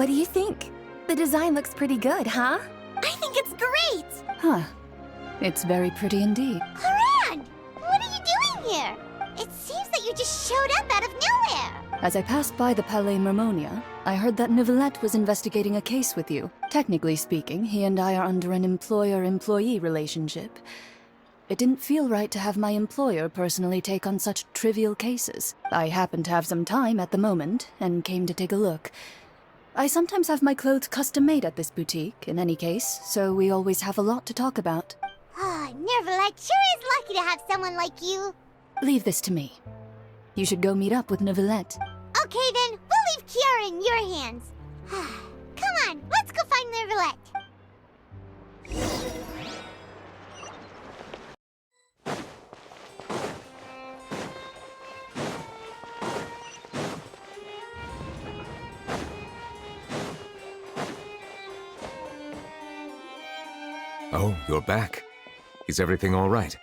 What do you think? The design looks pretty good, huh? I think it's great! Huh. It's very pretty indeed. Clorinde! What are you doing here? It seems that you just showed up out of nowhere! As I passed by the Palais Mermonia, I heard that Nuvellite was investigating a case with you. Technically speaking, he and I are under an employer-employee relationship. It didn't feel right to have my employer personally take on such trivial cases. I happened to have some time at the moment, and came to take a look. I sometimes have my clothes custom-made at this boutique, in any case, so we always have a lot to talk about. Ah, Nuvellite sure is lucky to have someone like you. Leave this to me. You should go meet up with Nuvellite. Okay then, we'll leave Kiara in your hands. Come on, let's go find Nuvellite. Oh, you're back. Is everything all right?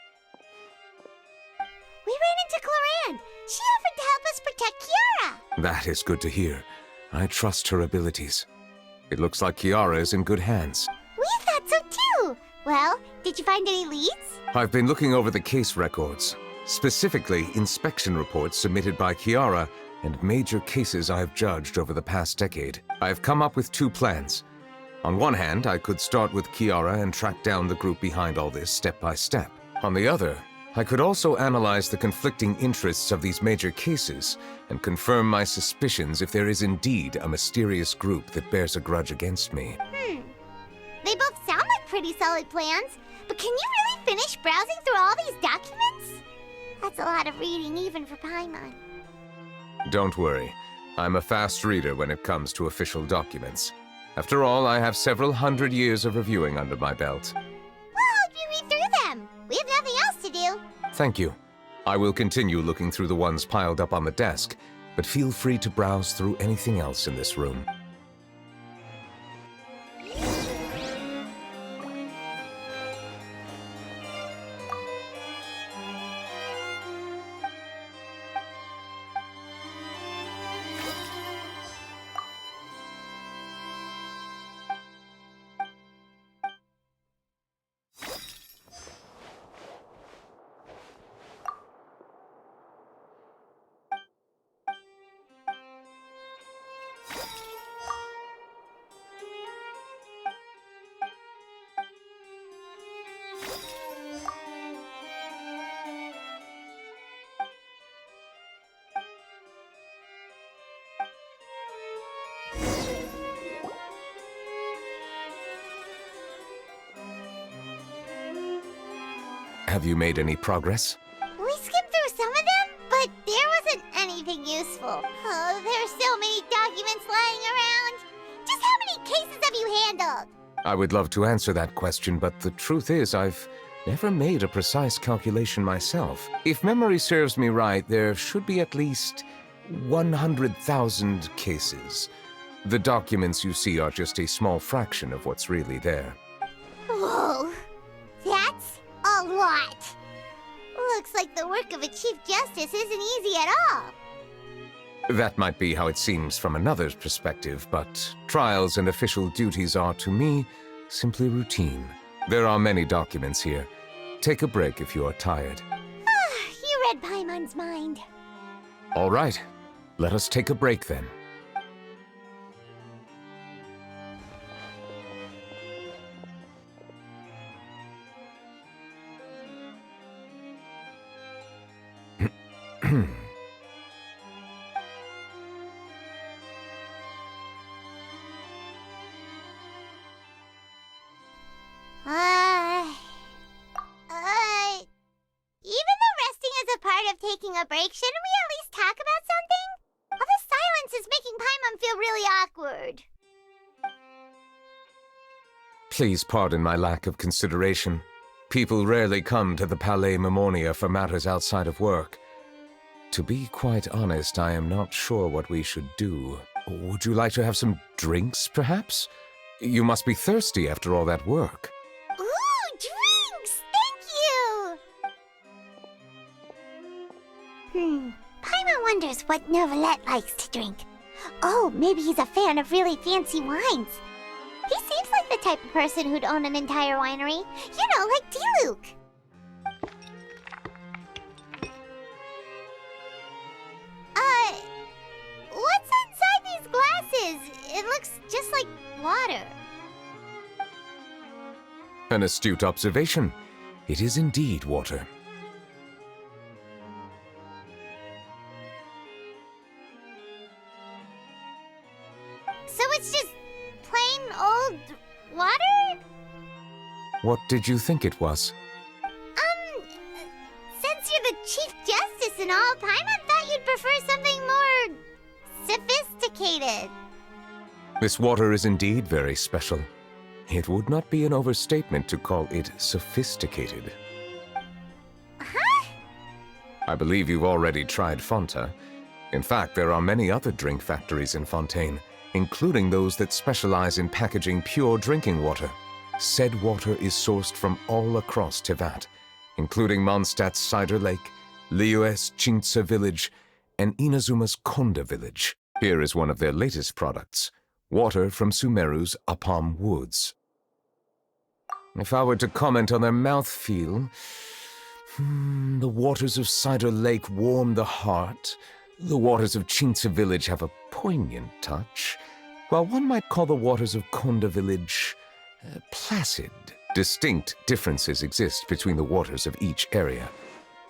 We ran into Clorinde. She offered to help us protect Kiara. That is good to hear. I trust her abilities. It looks like Kiara is in good hands. We thought so too. Well, did you find any leads? I've been looking over the case records, specifically inspection reports submitted by Kiara and major cases I've judged over the past decade. I've come up with two plans. On one hand, I could start with Kiara and track down the group behind all this step by step. On the other, I could also analyze the conflicting interests of these major cases and confirm my suspicions if there is indeed a mysterious group that bears a grudge against me. They both sound like pretty solid plans, but can you really finish browsing through all these documents? That's a lot of reading even for Paimon. Don't worry. I'm a fast reader when it comes to official documents. After all, I have several hundred years of reviewing under my belt. We'll help you read through them. We have nothing else to do. Thank you. I will continue looking through the ones piled up on the desk, but feel free to browse through anything else in this room. Have you made any progress? We skimmed through some of them, but there wasn't anything useful. Oh, there are so many documents lying around. Just how many cases have you handled? I would love to answer that question, but the truth is I've never made a precise calculation myself. If memory serves me right, there should be at least 100,000 cases. The documents you see are just a small fraction of what's really there. Whoa, that's a lot. Looks like the work of a Chief Justice isn't easy at all. That might be how it seems from another's perspective, but trials and official duties are, to me, simply routine. There are many documents here. Take a break if you are tired. You read Paimon's mind. All right, let us take a break then. Even though resting is a part of taking a break, shouldn't we at least talk about something? All this silence is making Paimon feel really awkward. Please pardon my lack of consideration. People rarely come to the Palais Mermonia for matters outside of work. To be quite honest, I am not sure what we should do. Would you like to have some drinks, perhaps? You must be thirsty after all that work. Ooh, drinks! Thank you! Paimon wonders what Nuvellite likes to drink. Oh, maybe he's a fan of really fancy wines. He seems like the type of person who'd own an entire winery. You know, like D-Luke. What's inside these glasses? It looks just like water. An astute observation. It is indeed water. So it's just plain old water? What did you think it was? Since you're the Chief Justice and all, Paimon thought you'd prefer something more sophisticated. This water is indeed very special. It would not be an overstatement to call it sophisticated. Huh? I believe you've already tried Fonta. In fact, there are many other drink factories in Fontaine, including those that specialize in packaging pure drinking water. Said water is sourced from all across Tevat, including Mondstadt's Cider Lake, Liyue's Chintsa village, and Inazuma's Konda village. Here is one of their latest products, water from Sumeru's Apam Woods. If I were to comment on their mouthfeel, the waters of Cider Lake warm the heart, the waters of Chintsa village have a poignant touch, while one might call the waters of Konda village placid. Distinct differences exist between the waters of each area.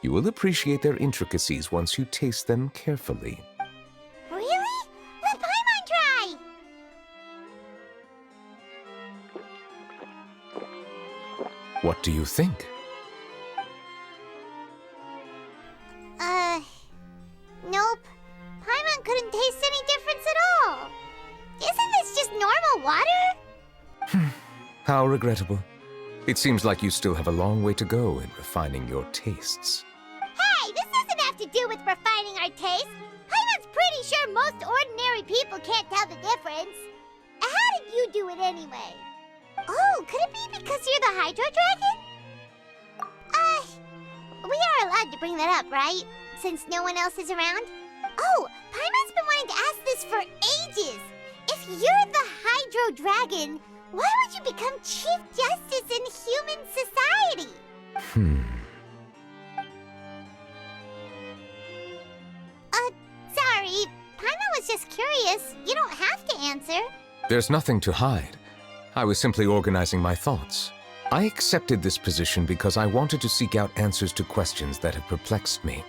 You will appreciate their intricacies once you taste them carefully. Really? Let Paimon try! What do you think? Nope. Paimon couldn't taste any difference at all. Isn't this just normal water? How regrettable. It seems like you still have a long way to go in refining your tastes. Hey, this doesn't have to do with refining our taste. Paimon's pretty sure most ordinary people can't tell the difference. How did you do it anyway? Oh, could it be because you're the Hydro Dragon? We are allowed to bring that up, right? Since no one else is around? Oh, Paimon's been wanting to ask this for ages. If you're the Hydro Dragon, why would you become Chief Justice in human society? Sorry. Paimon was just curious. You don't have to answer. There's nothing to hide. I was simply organizing my thoughts. I accepted this position because I wanted to seek out answers to questions that have perplexed me.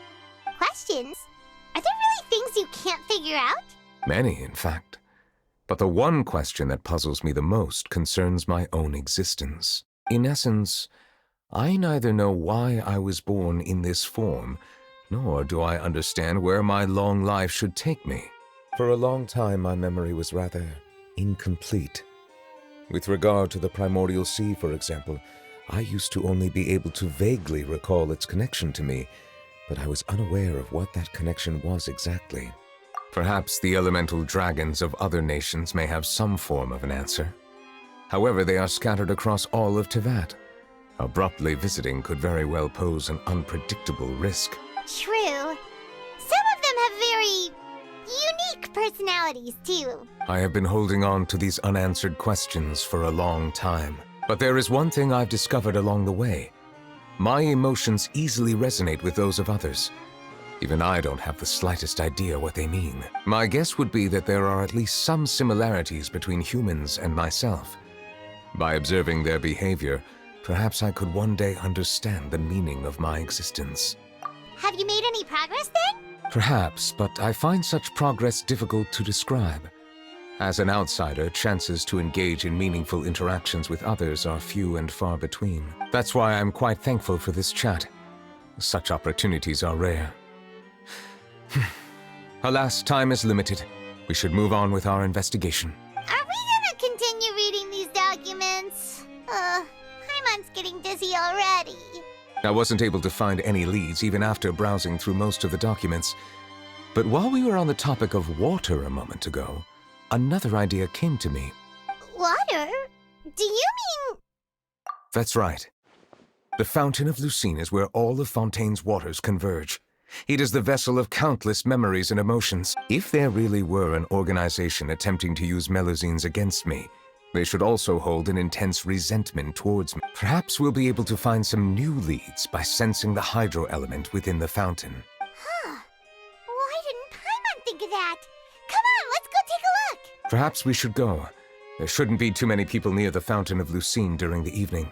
Questions? Are there really things you can't figure out? Many, in fact. But the one question that puzzles me the most concerns my own existence. In essence, I neither know why I was born in this form, nor do I understand where my long life should take me. For a long time, my memory was rather incomplete. With regard to the primordial sea, for example, I used to only be able to vaguely recall its connection to me, but I was unaware of what that connection was exactly. Perhaps the elemental dragons of other nations may have some form of an answer. However, they are scattered across all of Tevat. Abruptly visiting could very well pose an unpredictable risk. True. Some of them have very unique personalities, too. I have been holding on to these unanswered questions for a long time. But there is one thing I've discovered along the way. My emotions easily resonate with those of others. Even I don't have the slightest idea what they mean. My guess would be that there are at least some similarities between humans and myself. By observing their behavior, perhaps I could one day understand the meaning of my existence. Have you made any progress then? Perhaps, but I find such progress difficult to describe. As an outsider, chances to engage in meaningful interactions with others are few and far between. That's why I'm quite thankful for this chat. Such opportunities are rare. Alas, time is limited. We should move on with our investigation. Are we gonna continue reading these documents? Paimon's getting dizzy already. I wasn't able to find any leads even after browsing through most of the documents. But while we were on the topic of water a moment ago, another idea came to me. Water? Do you mean... That's right. The Fountain of Lucine is where all of Fontaine's waters converge. It is the vessel of countless memories and emotions. If there really were an organization attempting to use Melusines against me, they should also hold an intense resentment towards me. Perhaps we'll be able to find some new leads by sensing the hydro element within the fountain. Huh. Why didn't Paimon think of that? Come on, let's go take a look! Perhaps we should go. There shouldn't be too many people near the Fountain of Lucine during the evening.